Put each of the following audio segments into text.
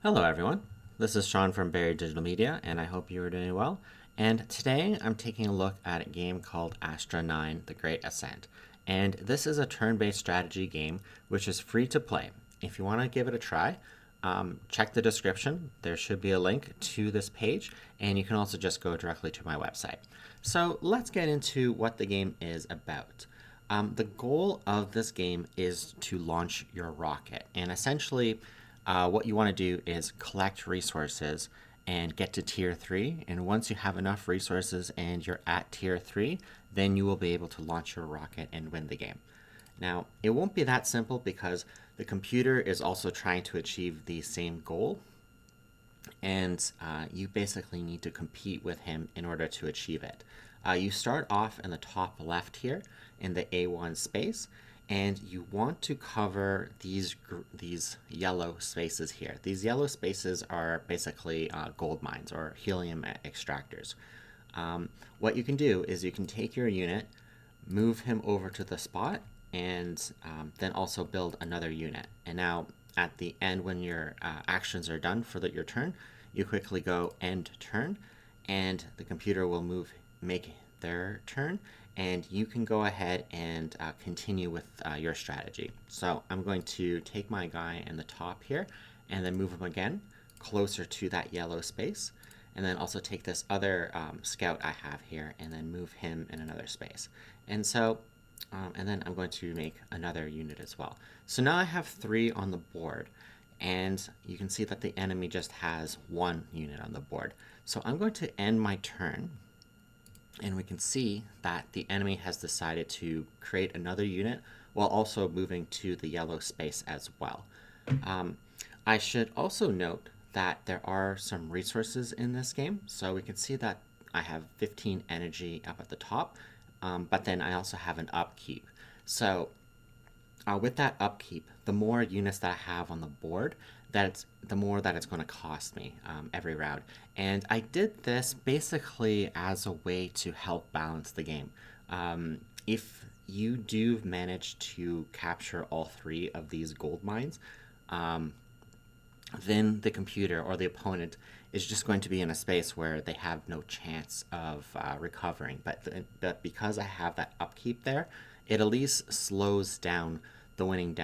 Hello everyone, this is Sean from Barry Digital Media and I hope you are doing well. And today I'm taking a look at a game called Astra-9, the Great Ascent. And this is a turn-based strategy game which is free to play. If you want to give it a try, check the description. There should be a link to this page and you can also just go directly to my website. So let's get into what the game is about. The goal of this game is to launch your rocket, and essentially what you want to do is collect resources and get to tier 3, and once you have enough resources and you're at tier 3, then you will be able to launch your rocket and win the game. Now, it won't be that simple because the computer is also trying to achieve the same goal, and you basically need to compete with him in order to achieve it. You start off in the top left here in the A1 space, and you want to cover these yellow spaces here. These yellow spaces are basically gold mines or helium extractors. What you can do is you can take your unit, move him over to the spot, and then also build another unit. And now at the end, when your actions are done for your turn, you quickly go end turn, and the computer will make their turn, and you can go ahead and continue with your strategy. So I'm going to take my guy in the top here and then move him again closer to that yellow space, and then also take this other scout I have here and then move him in another space. And so and then I'm going to make another unit as well. So now I have 3 on the board, and you can see that the enemy just has 1 unit on the board. So I'm going to end my turn, and we can see that the enemy has decided to create another unit while also moving to the yellow space as well. I should also note that there are some resources in this game. So we can see that I have 15 energy up at the top, but then I also have an upkeep. So with that upkeep, the more units that I have on the board, the more that it's going to cost me every round. And I did this basically as a way to help balance the game. If you do manage to capture all 3 of these gold mines, then the computer or the opponent is just going to be in a space where they have no chance of recovering. But because I have that upkeep there, it at least slows down the winning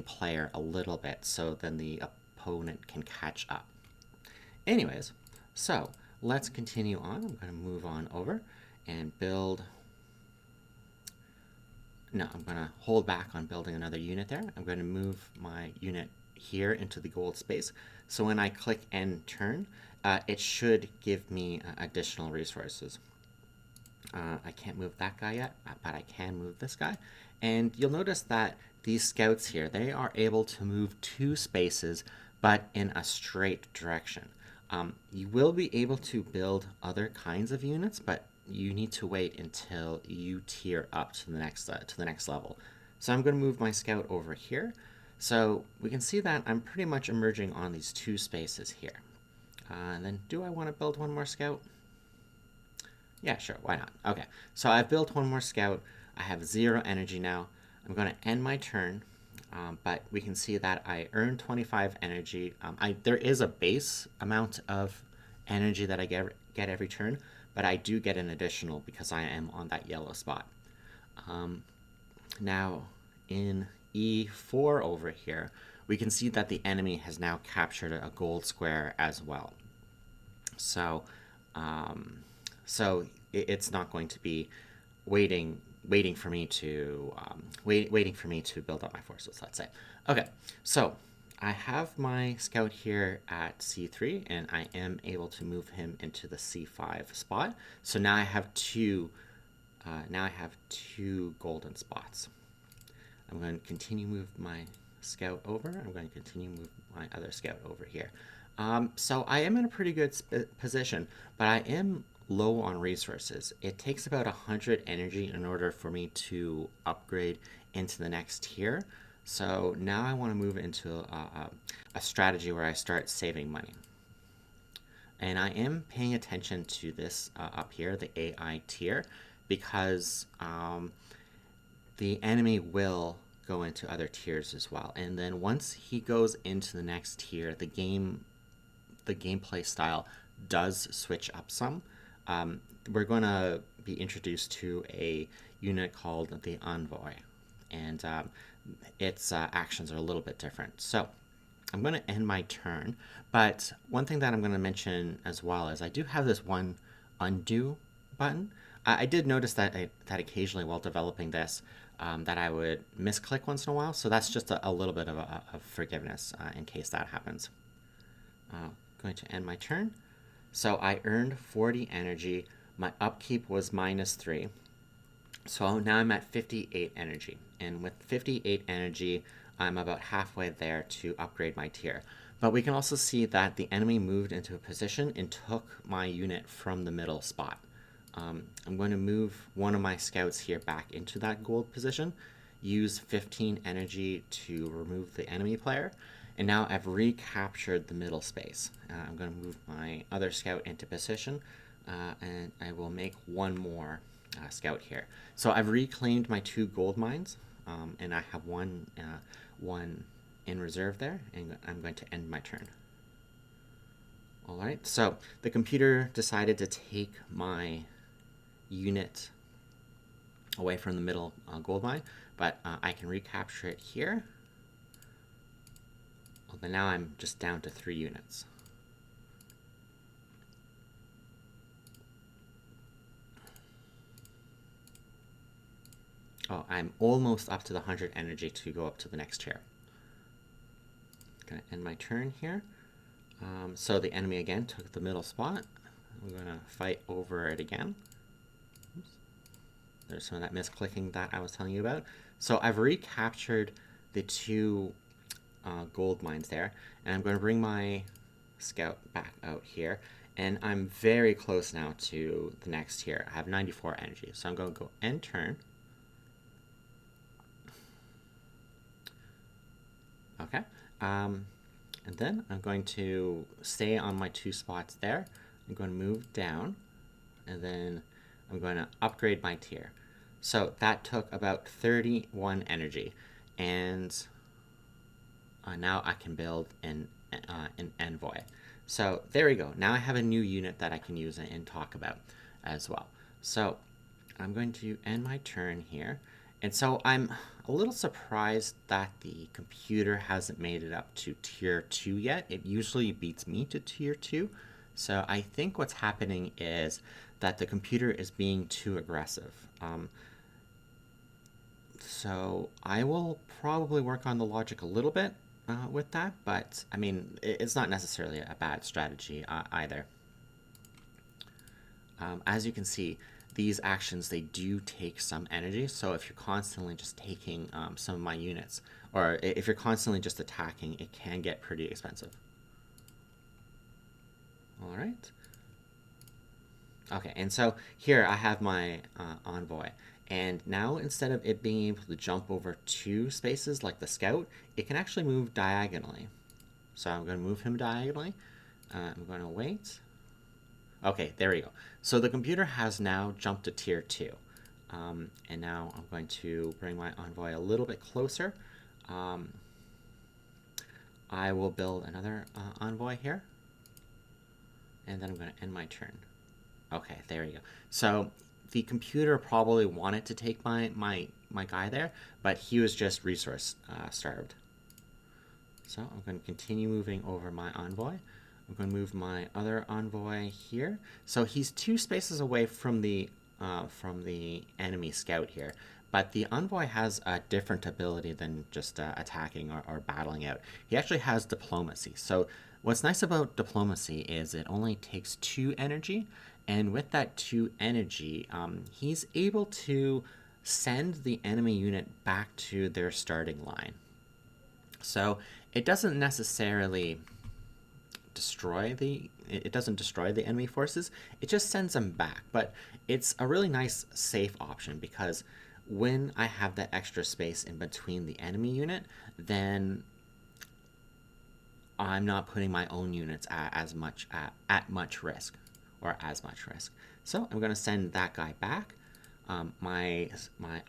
player a little bit, so then the opponent can catch up. Anyways, so let's continue on. I'm going to move on over and build. No, I'm going to hold back on building another unit there. I'm going to move my unit here into the gold space. So when I click end turn, it should give me additional resources. I can't move that guy yet, but I can move this guy. And you'll notice that these scouts here, they are able to move 2 spaces, but in a straight direction. You will be able to build other kinds of units, but you need to wait until you tier up to the next level. So I'm going to move my scout over here. So we can see that I'm pretty much emerging on these 2 spaces here. And then do I want to build one more scout? Yeah, sure, why not? Okay, so I've built one more scout. I have 0 energy now. I'm going to end my turn, but we can see that I earn 25 energy. There is a base amount of energy that I get every turn, but I do get an additional because I am on that yellow spot. Now, in E4 over here, we can see that the enemy has now captured a gold square as well. So, it's not going to be waiting for me to waiting for me to build up my forces, let's say. Okay, so I have my scout here at C3, and I am able to move him into the C5 spot. So now I have two golden spots. I'm going to continue move my scout over. I'm going to continue move my other scout over here. So I am in a pretty good position, but I am low on resources. It takes about 100 energy in order for me to upgrade into the next tier. So now I want to move into a strategy where I start saving money. And I am paying attention to this up here, the AI tier, because the enemy will go into other tiers as well. And then once he goes into the next tier, the gameplay style does switch up some. We're going to be introduced to a unit called the Envoy, and its actions are a little bit different. So I'm going to end my turn, but one thing that I'm going to mention as well is I do have this one undo button. I did notice that that occasionally while developing this, that I would misclick once in a while, so that's just a little bit of forgiveness in case that happens. Going to end my turn. So I earned 40 energy. My upkeep was -3. So now I'm at 58 energy. And with 58 energy, I'm about halfway there to upgrade my tier. But we can also see that the enemy moved into a position and took my unit from the middle spot. I'm going to move one of my scouts here back into that gold position, use 15 energy to remove the enemy player, and now I've recaptured the middle space. I'm going to move my other scout into position, and I will make one more scout here. So I've reclaimed my 2 gold mines, and I have one in reserve there, and I'm going to end my turn. All right, so the computer decided to take my unit away from the middle gold mine, but I can recapture it here. But now I'm just down to 3 units. Oh, I'm almost up to the 100 energy to go up to the next tier. Gonna end my turn here. So the enemy again took the middle spot. We're gonna fight over it again. Oops. There's some of that misclicking that I was telling you about. So I've recaptured the 2 gold mines there, and I'm going to bring my scout back out here, and I'm very close now to the next tier. I have 94 energy, so I'm going to go end turn. Okay, and then I'm going to stay on my 2 spots there. I'm going to move down, and then I'm going to upgrade my tier. So that took about 31 energy, and now I can build an Envoy. So there we go. Now I have a new unit that I can use and talk about as well. So I'm going to end my turn here. And so I'm a little surprised that the computer hasn't made it up to tier 2 yet. It usually beats me to tier 2. So I think what's happening is that the computer is being too aggressive. So I will probably work on the logic a little bit with that, but I mean, it's not necessarily a bad strategy either. As you can see, these actions, they do take some energy, so if you're constantly just taking some of my units, or if you're constantly just attacking, it can get pretty expensive. All right. Okay, and so here I have my Envoy, and now instead of it being able to jump over 2 spaces like the scout, it can actually move diagonally. So I'm going to move him diagonally. I'm going to wait. Okay, there we go. So the computer has now jumped to tier 2. And now I'm going to bring my Envoy a little bit closer. I will build another Envoy here. And then I'm going to end my turn. Okay, there we go. So the computer probably wanted to take my guy there, but he was just resource starved. So I'm going to continue moving over my Envoy. I'm going to move my other Envoy here. So he's 2 spaces away from the enemy scout here, but the Envoy has a different ability than just attacking or battling out. He actually has diplomacy. So what's nice about diplomacy is it only takes 2 energy, and with that 2 energy, he's able to send the enemy unit back to their starting line. So it doesn't necessarily destroy the enemy forces, it just sends them back. But it's a really nice safe option, because when I have that extra space in between the enemy unit, then I'm not putting my own units at much risk. So I'm going to send that guy back. My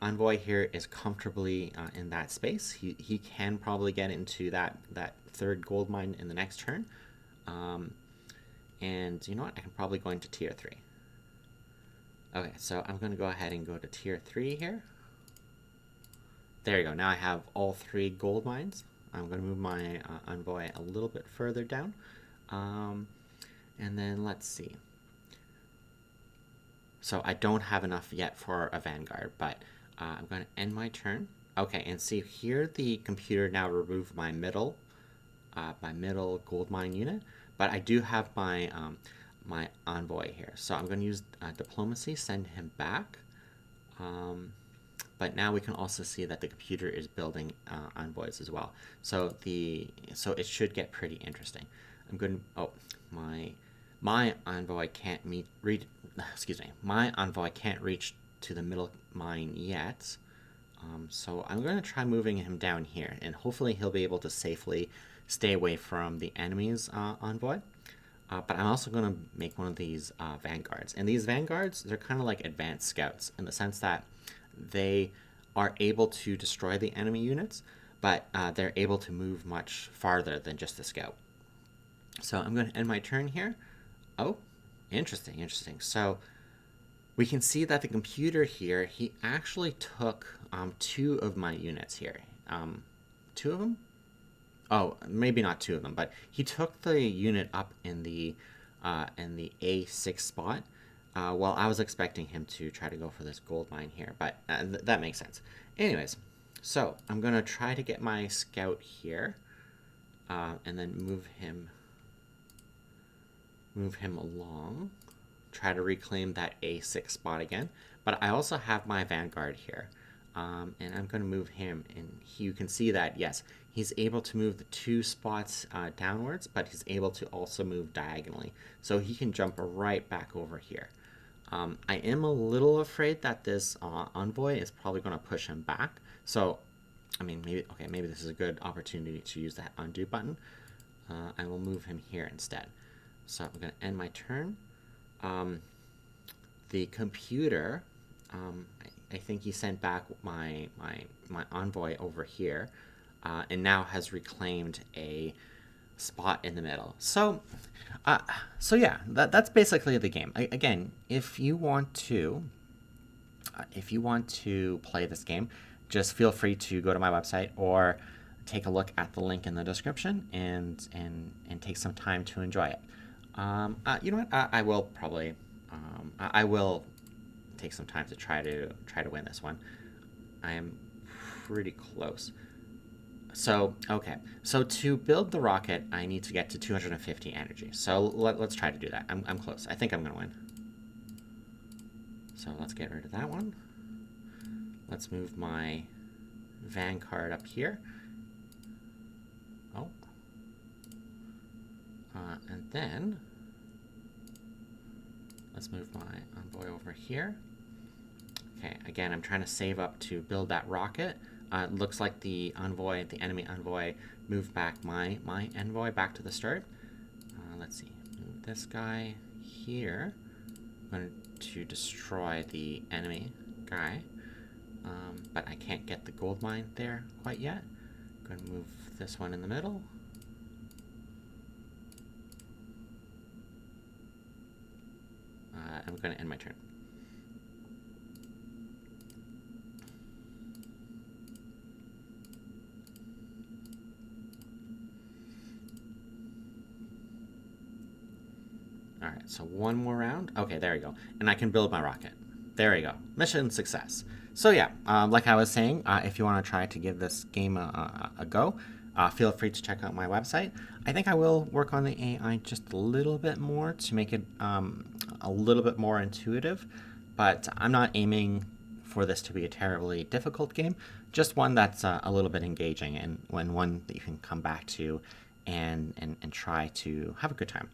envoy here is comfortably in that space. He can probably get into that third gold mine in the next turn. And you know what? I can probably go into tier 3. Okay, so I'm going to go ahead and go to tier 3 here. There you go. Now I have all 3 gold mines. I'm going to move my envoy a little bit further down. And then let's see. So I don't have enough yet for a Vanguard, but I'm going to end my turn. Okay, and see here the computer now removed my middle gold mine unit, but I do have my my envoy here. So I'm going to use diplomacy, send him back. But now we can also see that the computer is building envoys as well. So it should get pretty interesting. I'm going to, oh, my envoy can't my envoy can't reach to the middle mine yet. So I'm going to try moving him down here, and hopefully he'll be able to safely stay away from the enemy's envoy. But I'm also going to make one of these Vanguards. And these Vanguards, they're kind of like advanced scouts in the sense that they are able to destroy the enemy units, but they're able to move much farther than just a scout. So I'm going to end my turn here. Oh, interesting. So we can see that the computer here, he actually took 2 of my units here. 2 of them? Oh, maybe not 2 of them, but he took the unit up in the A6 spot. Well, I was expecting him to try to go for this gold mine here, but that makes sense. Anyways, so I'm going to try to get my scout here, and then move him along, try to reclaim that A6 spot again. But I also have my Vanguard here, and I'm going to move him, and you can see that, yes, he's able to move the 2 spots downwards, but he's able to also move diagonally. So he can jump right back over here. I am a little afraid that this envoy is probably going to push him back. So, I mean, maybe this is a good opportunity to use that undo button. I will move him here instead. So I'm going to end my turn. The computer, I think he sent back my envoy over here, and now has reclaimed a spot in the middle. So yeah, that's basically the game. Again, if you want to play this game, just feel free to go to my website or take a look at the link in the description and take some time to enjoy it. You know what? I will probably I will take some time to try to win this one. I am pretty close. So, okay. So to build the rocket, I need to get to 250 energy. So let's try to do that. I'm close. I think I'm going to win. So let's get rid of that one. Let's move my Vanguard up here. Oh. And then let's move my envoy over here. Okay, again, I'm trying to save up to build that rocket. It looks like the enemy envoy, moved back my envoy back to the start. Let's see, move this guy here. I'm going to destroy the enemy guy, but I can't get the gold mine there quite yet. I'm going to move this one in the middle. I'm going to end my turn. All right, so one more round. Okay, there we go. And I can build my rocket. There we go. Mission success. So yeah, like I was saying, if you want to try to give this game a go, feel free to check out my website. I think I will work on the AI just a little bit more to make it a little bit more intuitive, but I'm not aiming for this to be a terribly difficult game, just one that's a little bit engaging and one that you can come back to and try to have a good time.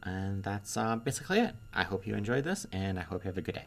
And that's basically it. I hope you enjoyed this, and I hope you have a good day.